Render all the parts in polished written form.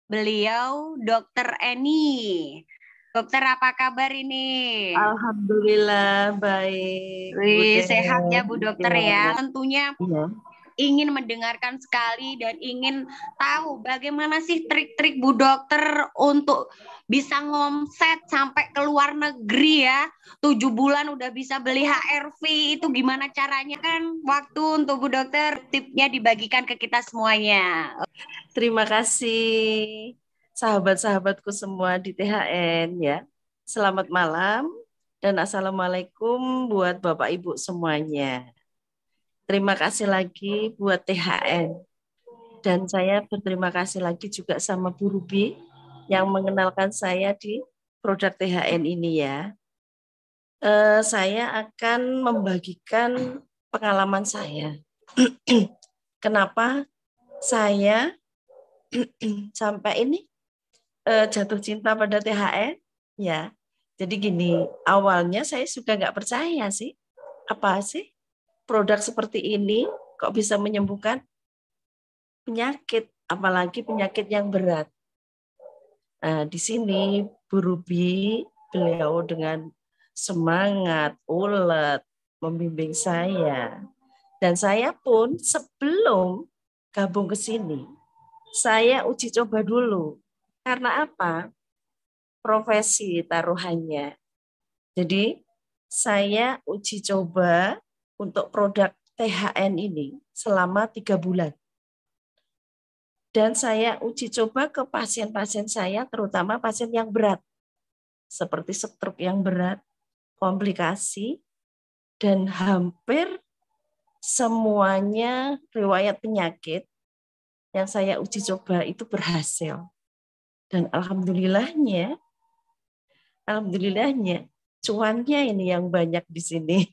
beliau Dokter Eni. Dokter, apa kabar ini? Alhamdulillah baik, Bu Wih, Teh. sehat ya Bu Dokter ya. Tentunya Iya. ingin mendengarkan sekali dan ingin tahu bagaimana sih trik-trik Bu Dokter untuk bisa ngomset sampai ke luar negeri ya. 7 bulan udah bisa beli HRV, itu gimana caranya kan? Waktu untuk Bu Dokter, tipnya dibagikan ke kita semuanya. Terima kasih sahabat-sahabatku semua di THN ya. Selamat malam dan assalamualaikum buat Bapak Ibu semuanya. Terima kasih lagi buat THN. Dan saya berterima kasih lagi juga sama Bu Ruby yang mengenalkan saya di produk THN ini ya. Saya akan membagikan pengalaman saya. Kenapa saya sampai ini jatuh cinta pada THN? Ya, jadi gini, awalnya saya sudah nggak percaya sih, apa sih produk seperti ini kok bisa menyembuhkan penyakit, apalagi penyakit yang berat. Nah, di sini Bu Ruby, beliau dengan semangat, ulet, membimbing saya. Dan saya pun sebelum gabung ke sini, saya uji coba dulu. Karena apa? Profesi taruhannya. Jadi saya uji coba untuk produk THN ini selama 3 bulan. Dan saya uji coba ke pasien-pasien saya, terutama pasien yang berat. Seperti stroke yang berat, komplikasi, dan hampir semuanya riwayat penyakit yang saya uji coba itu berhasil. Dan alhamdulillahnya, cuannya ini yang banyak di sini.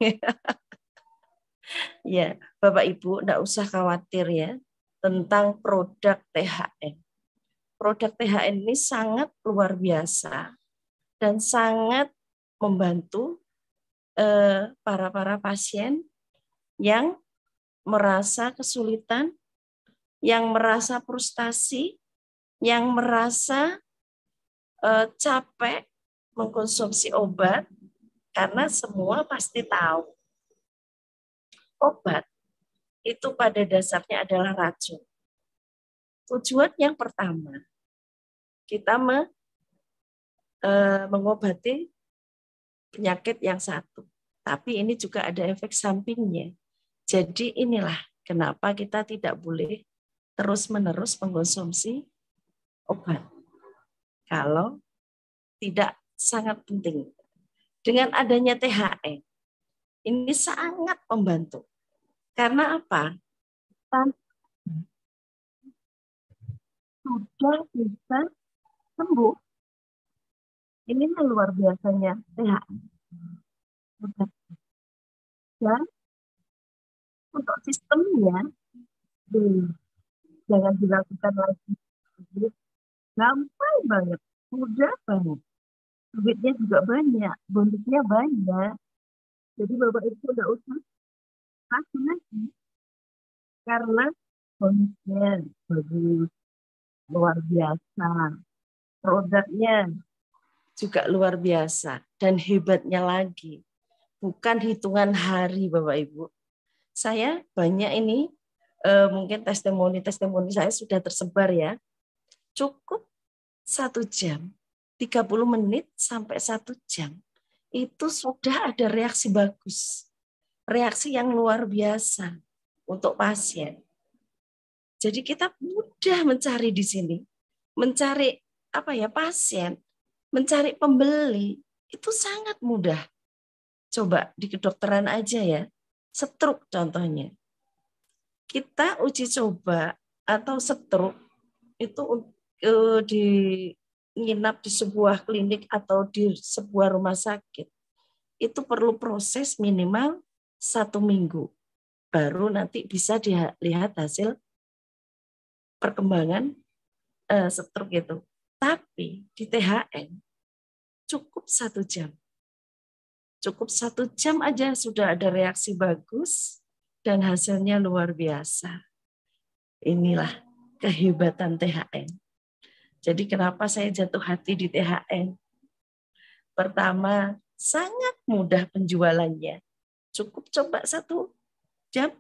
Ya, Bapak Ibu enggak usah khawatir ya tentang produk THN. Produk THN ini sangat luar biasa dan sangat membantu para pasien yang merasa kesulitan, yang merasa frustasi, yang merasa capek mengkonsumsi obat, karena semua pasti tahu obat itu pada dasarnya adalah racun. Tujuan yang pertama, kita mengobati penyakit yang satu. Tapi ini juga ada efek sampingnya. Jadi inilah kenapa kita tidak boleh terus-menerus mengkonsumsi obat. Kalau tidak sangat penting. Dengan adanya THN, ini sangat membantu. Karena apa? Sudah bisa sembuh. Ini luar biasanya THN. Dan untuk sistemnya, jangan dilakukan lagi. Gampang banget, mudah banget. Duitnya juga banyak, bonusnya banyak. Jadi Bapak Ibu tidak usah kasih lagi. Karena bonusnya bagus, luar biasa. Produknya juga luar biasa. Dan hebatnya lagi, bukan hitungan hari Bapak Ibu. Saya banyak ini, mungkin testimoni saya sudah tersebar ya. Cukup 1 jam, 30 menit sampai 1 jam. Itu sudah ada reaksi bagus. Reaksi yang luar biasa untuk pasien. Jadi kita mudah mencari di sini. Mencari pasien, mencari pembeli, itu sangat mudah. Coba di kedokteran aja ya. Stroke contohnya. Kita uji coba atau stroke itu di nginap di sebuah klinik atau di sebuah rumah sakit. Itu perlu proses minimal 1 minggu. Baru nanti bisa dilihat hasil perkembangan stroke itu. Tapi di THN cukup 1 jam. Cukup 1 jam aja sudah ada reaksi bagus dan hasilnya luar biasa. Inilah kehebatan THN. Jadi kenapa saya jatuh hati di THN? Pertama, sangat mudah penjualannya. Cukup coba 1 jam,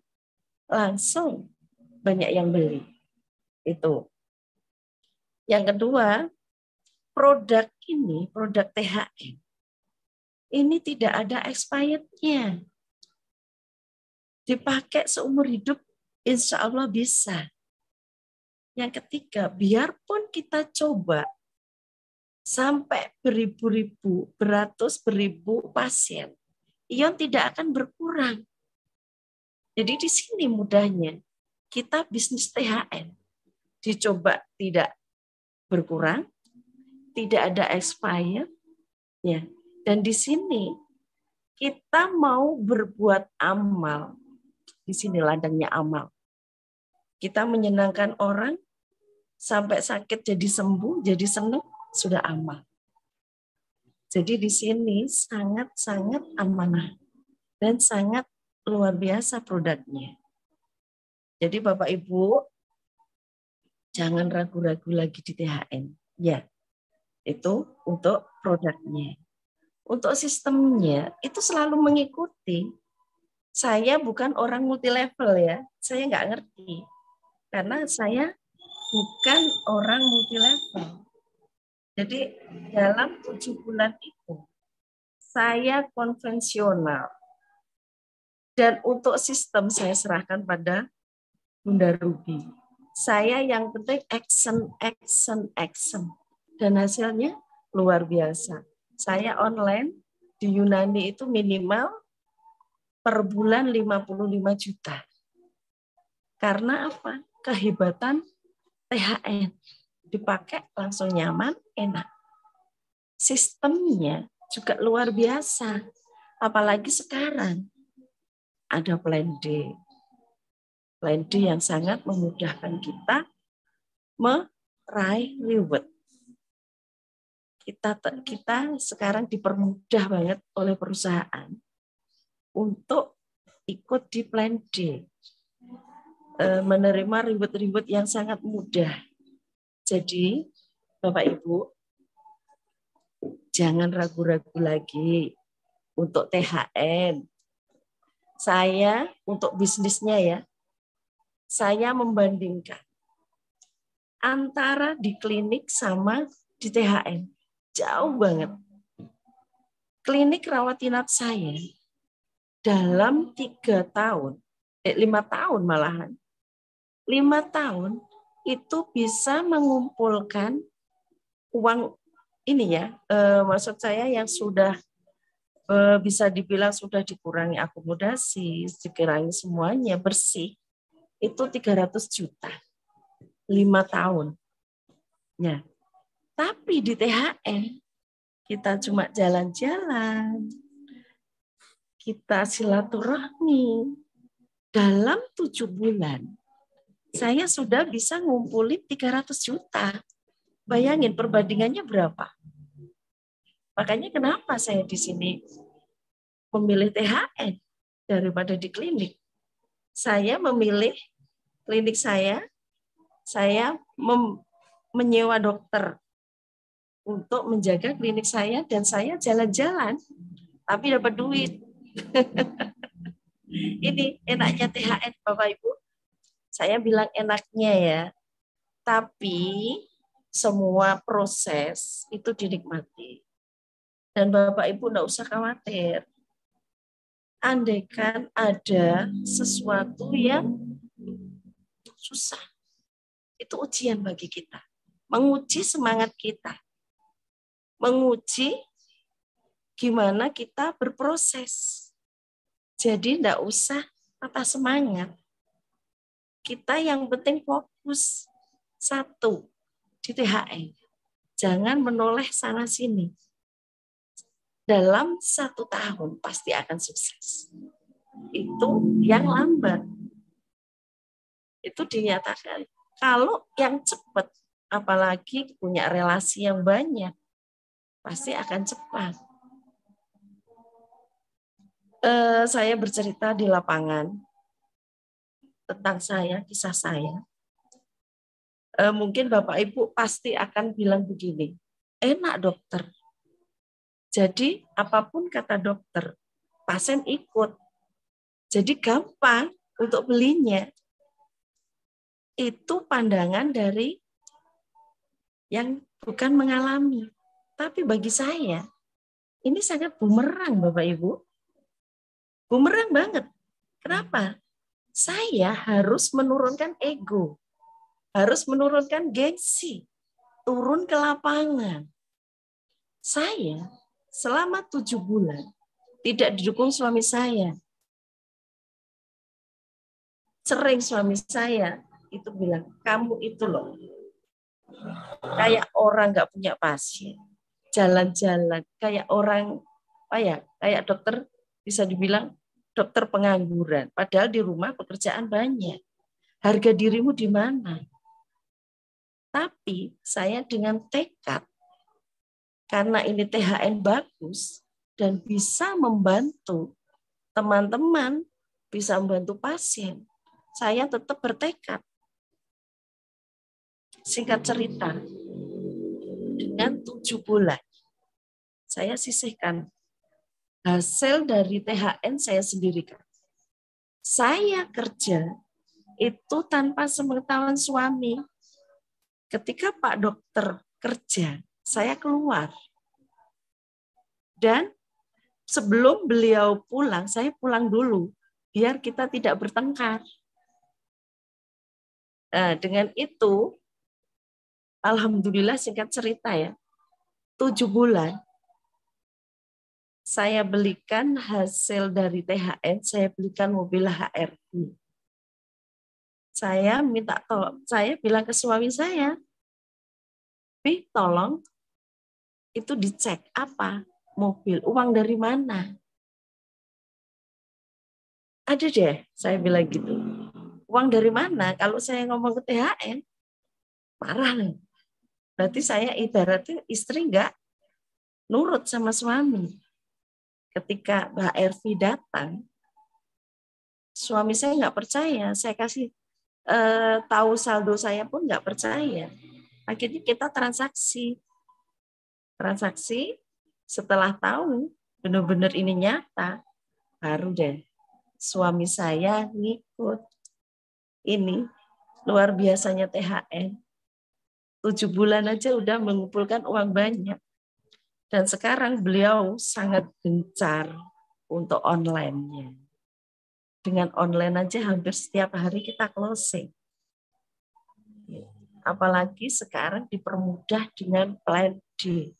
langsung banyak yang beli. Itu. Yang kedua, produk ini, produk THN, ini tidak ada expirednya. Dipakai seumur hidup, insya Allah bisa. Yang ketiga, biarpun kita coba sampai beribu-ribu, beribu pasien, ion tidak akan berkurang. Jadi di sini mudahnya kita bisnis THN. Dicoba tidak berkurang, tidak ada expire, ya. Dan di sini kita mau berbuat amal. Di sini ladangnya amal. Kita menyenangkan orang, sampai sakit jadi sembuh, jadi senang, sudah amal. Jadi di sini sangat-sangat amanah dan sangat luar biasa produknya. Jadi Bapak Ibu, jangan ragu-ragu lagi di THN. Ya, itu untuk produknya. Untuk sistemnya, itu selalu mengikuti. Saya bukan orang multi level ya, saya nggak ngerti. Karena saya bukan orang multi level. Jadi dalam 7 bulan itu, saya konvensional. Dan untuk sistem saya serahkan pada Bunda Ruby. Saya yang penting action. Dan hasilnya luar biasa. Saya online di Yunani itu minimal per bulan 55 juta. Karena apa? Kehebatan THN. Dipakai langsung nyaman, enak. Sistemnya juga luar biasa. Apalagi sekarang ada plan D. Plan D yang sangat memudahkan kita meraih reward. Kita sekarang dipermudah banget oleh perusahaan untuk ikut di plan D. Menerima reward-reward yang sangat mudah. Jadi, Bapak Ibu, jangan ragu-ragu lagi untuk THN. Saya untuk bisnisnya ya, saya membandingkan antara di klinik sama di THN. Jauh banget. Klinik rawat inap saya dalam 5 tahun malahan. 5 tahun itu bisa mengumpulkan uang ini ya, maksud saya yang sudah bisa dibilang sudah dikurangi akomodasi, dikurangi semuanya bersih, itu 300 juta. 5 tahun. Ya. Tapi di THN kita cuma jalan-jalan, kita silaturahmi. Dalam 7 bulan, saya sudah bisa ngumpulin 300 juta. Bayangin perbandingannya berapa? Makanya kenapa saya di sini memilih THN daripada di klinik. Saya memilih klinik saya menyewa dokter untuk menjaga klinik saya dan saya jalan-jalan tapi dapat duit. Ini enaknya THN Bapak Ibu. Saya bilang enaknya ya. Tapi semua proses itu dinikmati. Dan Bapak Ibu enggak usah khawatir. Andaikan ada sesuatu yang susah, itu ujian bagi kita. Menguji semangat kita. Menguji gimana kita berproses. Jadi enggak usah patah semangat. Kita yang penting fokus. 1, di THN. Jangan menoleh sana sini. Dalam 1 tahun pasti akan sukses. Itu yang lambat. Itu dinyatakan. Kalau yang cepat, apalagi punya relasi yang banyak, pasti akan cepat. Saya bercerita di lapangan tentang saya, kisah saya. mungkin Bapak Ibu pasti akan bilang begini, enak dokter. Jadi apapun kata dokter, pasien ikut. Jadi gampang untuk belinya. Itu pandangan dari yang bukan mengalami. Tapi bagi saya, ini sangat bumerang Bapak Ibu. Bumerang banget. Kenapa? Saya harus menurunkan ego. Harus menurunkan gengsi. Turun ke lapangan. Saya selama 7 bulan tidak didukung suami saya. Sering suami saya itu bilang, kamu itu loh kayak orang nggak punya pasien. Jalan-jalan kayak orang, kayak dokter bisa dibilang dokter pengangguran. Padahal di rumah pekerjaan banyak. Harga dirimu di mana? Tapi saya dengan tekad, karena ini THN bagus dan bisa membantu teman-teman, bisa membantu pasien, saya tetap bertekad. Singkat cerita, dengan 7 bulan, saya sisihkan hasil dari THN saya sendiri. Saya kerja itu tanpa sepengetahuan suami. Ketika Pak Dokter kerja, saya keluar. Dan sebelum beliau pulang, saya pulang dulu, biar kita tidak bertengkar. Nah, dengan itu, alhamdulillah singkat cerita ya, 7 bulan, saya belikan hasil dari THN, saya belikan mobil HRV. Saya minta tolong, saya bilang ke suami saya, Pi, tolong itu dicek apa mobil, uang dari mana? Ada deh, saya bilang gitu. Uang dari mana? Kalau saya ngomong ke THN, marah nih. Berarti saya ibaratnya istri nggak nurut sama suami. Ketika Mbak Ervi datang, suami saya nggak percaya. Saya kasih tahu saldo saya pun nggak percaya. Akhirnya kita transaksi. Setelah tahu benar-benar ini nyata, baru deh suami saya ngikut. Ini luar biasanya THN. 7 bulan aja udah mengumpulkan uang banyak. Dan sekarang beliau sangat gencar untuk online-nya. Dengan online aja hampir setiap hari kita closing. Apalagi sekarang dipermudah dengan plan D.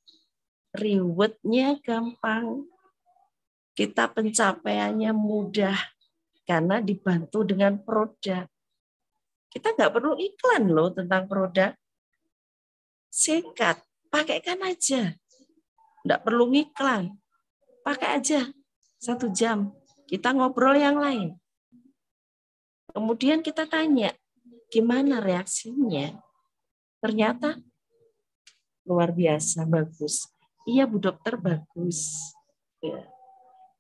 Reward-nya gampang. Kita pencapaiannya mudah karena dibantu dengan produk. Kita nggak perlu iklan loh tentang produk. Singkat, pakaikan aja. Nggak perlu ngiklan. Pakai aja 1 jam. Kita ngobrol yang lain. Kemudian kita tanya, gimana reaksinya? Ternyata luar biasa, bagus. Iya Bu Dokter, bagus. Ya.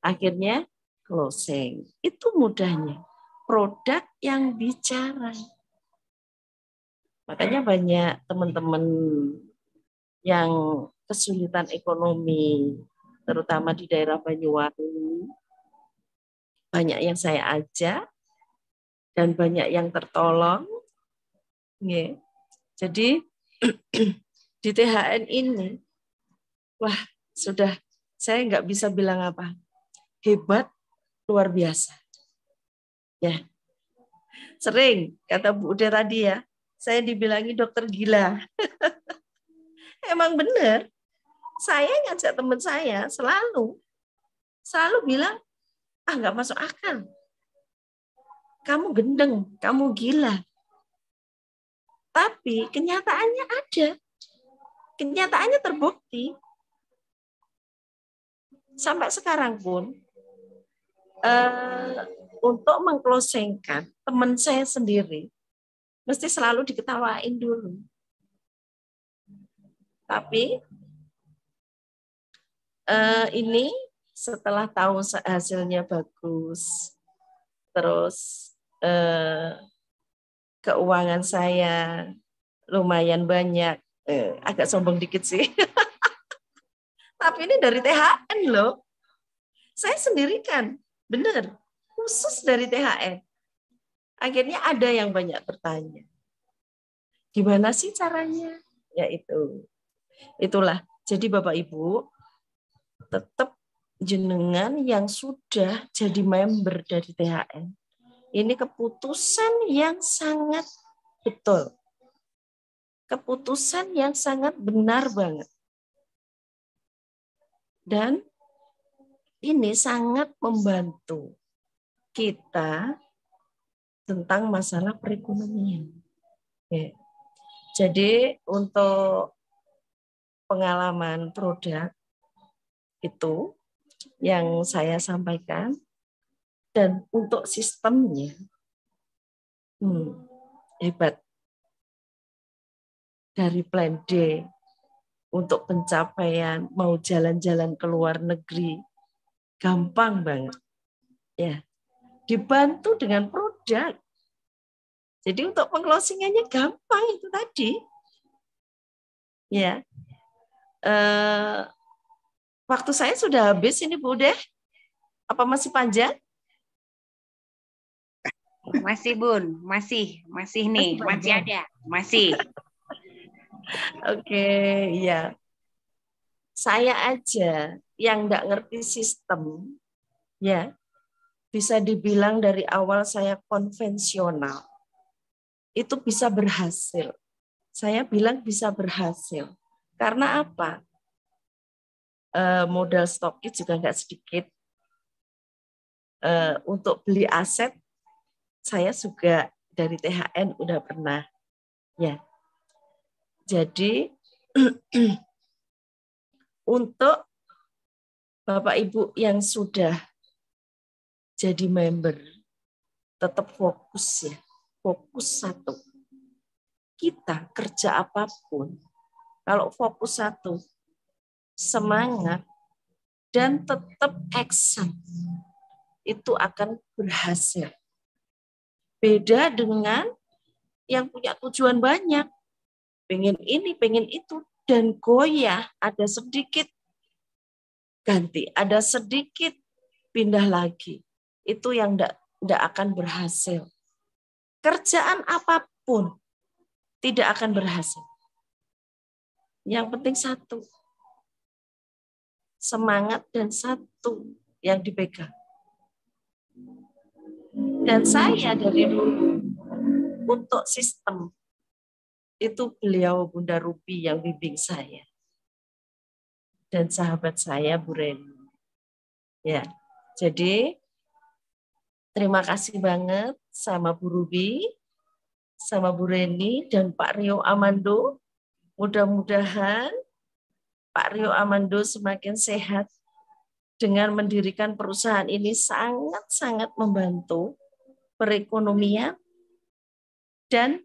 Akhirnya closing. Itu mudahnya. Produk yang bicara. Makanya banyak teman-teman yang kesulitan ekonomi, terutama di daerah Banyuwangi, banyak yang saya ajak dan banyak yang tertolong. Jadi di THN ini, wah sudah saya nggak bisa bilang apa, hebat, luar biasa. Ya, sering kata Bu Ude tadi ya, saya dibilangi dokter gila. Emang benar. Saya ngajak teman saya selalu bilang, nggak masuk akal. Kamu gendeng, kamu gila. Tapi kenyataannya ada. Kenyataannya terbukti. Sampai sekarang pun, untuk mengclosingkan teman saya sendiri, mesti selalu diketawain dulu. Tapi ini setelah tahu hasilnya bagus, terus keuangan saya lumayan banyak. Agak sombong dikit sih. Tapi ini dari THN loh. Saya sendiri kan, benar, khusus dari THN. Akhirnya ada yang banyak bertanya. Gimana sih caranya? Ya itu. Itulah. Jadi Bapak Ibu, tetap jenengan yang sudah jadi member dari THN. Ini keputusan yang sangat betul. Keputusan yang sangat benar banget. Dan ini sangat membantu kita tentang masalah perekonomian. Oke. Jadi untuk pengalaman produk itu yang saya sampaikan, dan untuk sistemnya hebat. Dari plan D untuk pencapaian mau jalan-jalan ke luar negeri, gampang banget. Ya, dibantu dengan produk. Jadi untuk pengclosingannya gampang itu tadi. Ya, waktu saya sudah habis ini Bu Deh. Apa masih panjang? Masih Bun, masih nih, masih ada, masih. Oke, ya. Saya aja yang nggak ngerti sistem, ya bisa dibilang dari awal saya konvensional, itu bisa berhasil. Saya bilang bisa berhasil. Karena apa? Modal stoknya juga nggak sedikit. Untuk beli aset, saya juga dari THN udah pernah. Ya. Jadi untuk Bapak Ibu yang sudah jadi member, tetap fokus ya. Fokus satu. Kita kerja apapun, kalau fokus satu, semangat, dan tetap action, itu akan berhasil. Beda dengan yang punya tujuan banyak. Pengen ini, pengen itu, dan goyah, ada sedikit ganti, ada sedikit pindah lagi. Itu yang tidak akan berhasil. Kerjaan apapun tidak akan berhasil. Yang penting satu. Semangat dan satu yang dipegang. Dan saya dari dulu untuk sistem itu beliau Bunda Ruby yang bimbing saya. Dan sahabat saya Bu Reni. Ya. Jadi terima kasih banget sama Bu Ruby, sama Bu Reni dan Pak Rio Amando. Mudah-mudahan Pak Rio Amando semakin sehat. Dengan mendirikan perusahaan ini sangat-sangat membantu perekonomian dan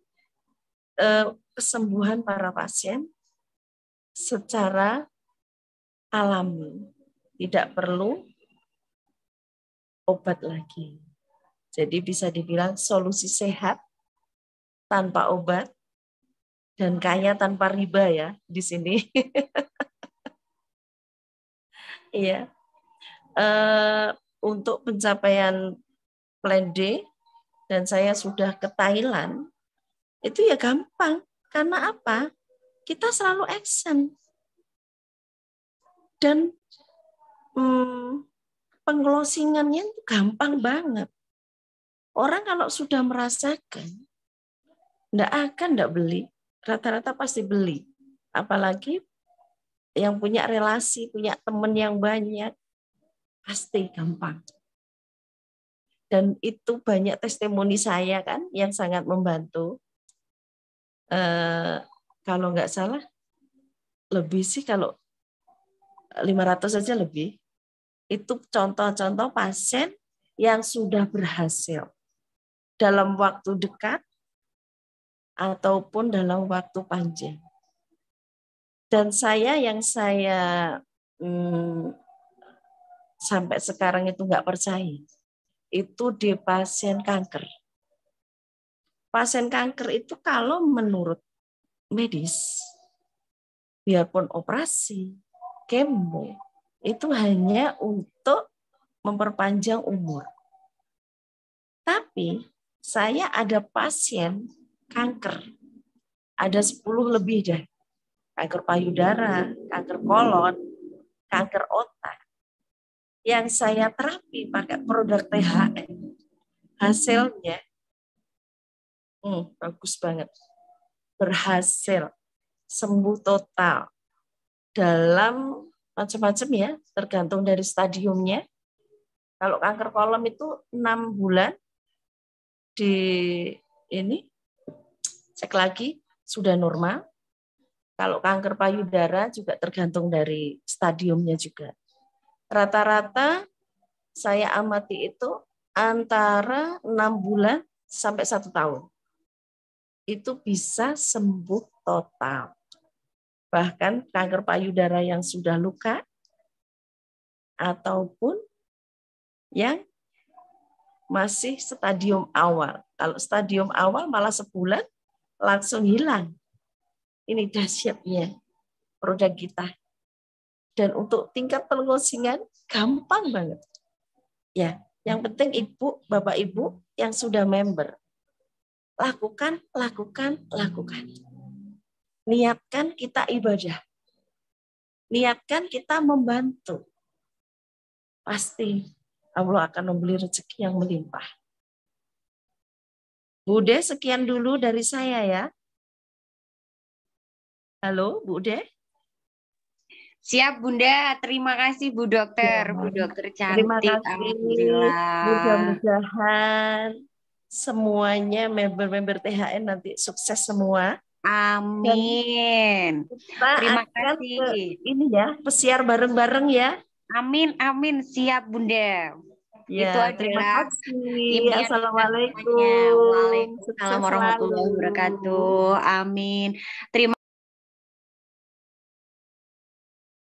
kesembuhan para pasien secara alami. Tidak perlu obat lagi. Jadi bisa dibilang solusi sehat tanpa obat dan kaya tanpa riba ya di sini. Iya. Untuk pencapaian plan D dan saya sudah ke Thailand, itu ya gampang. Karena apa? Kita selalu action. Dan pengclosingannya itu gampang banget. Orang kalau sudah merasakan, tidak beli. Rata-rata pasti beli. Apalagi yang punya relasi, punya teman yang banyak, pasti gampang. Dan itu banyak testimoni saya kan yang sangat membantu. Kalau nggak salah, lebih sih kalau 500 saja lebih. Itu contoh-contoh pasien yang sudah berhasil dalam waktu dekat ataupun dalam waktu panjang. Dan yang saya sampai sekarang itu nggak percaya, itu di pasien kanker. Pasien kanker itu kalau menurut medis, biarpun operasi, kemo, itu hanya untuk memperpanjang umur. Tapi saya ada pasien kanker, ada 10 lebih deh. Kanker payudara, kanker kolon, kanker otak. Yang saya terapi pakai produk THN. Hasilnya bagus banget. Berhasil sembuh total. Dalam macam-macam ya, tergantung dari stadiumnya. Kalau kanker kolon itu 6 bulan cek lagi sudah normal. Kalau kanker payudara juga tergantung dari stadiumnya juga. Rata-rata saya amati itu antara 6 bulan sampai 1 tahun. Itu bisa sembuh total. Bahkan kanker payudara yang sudah luka ataupun yang masih stadium awal. Kalau stadium awal malah sebulan langsung hilang. Ini dahsyatnya produk kita. Dan untuk tingkat pengosingan gampang banget. Ya, yang penting Ibu, Bapak Ibu yang sudah member, lakukan. Niatkan kita ibadah. Niatkan kita membantu. Pasti Allah akan memberi rezeki yang melimpah. Bude, sekian dulu dari saya ya. Halo, Bude. Siap Bunda, terima kasih Bu Dokter. Bu Dokter Terima cantik, kasih. alhamdulillah. Mudah-mudahan semuanya member-member THN nanti sukses semua. Amin. Kita Terima akan kasih. ini ya, pesiar bareng-bareng ya. Amin, amin. Siap Bunda. Ya, Itu terima adalah kasih. impian kita Assalamualaikum. semuanya. Waalaikumsalam Sukses warahmatullahi selalu. wabarakatuh. Amin. Terima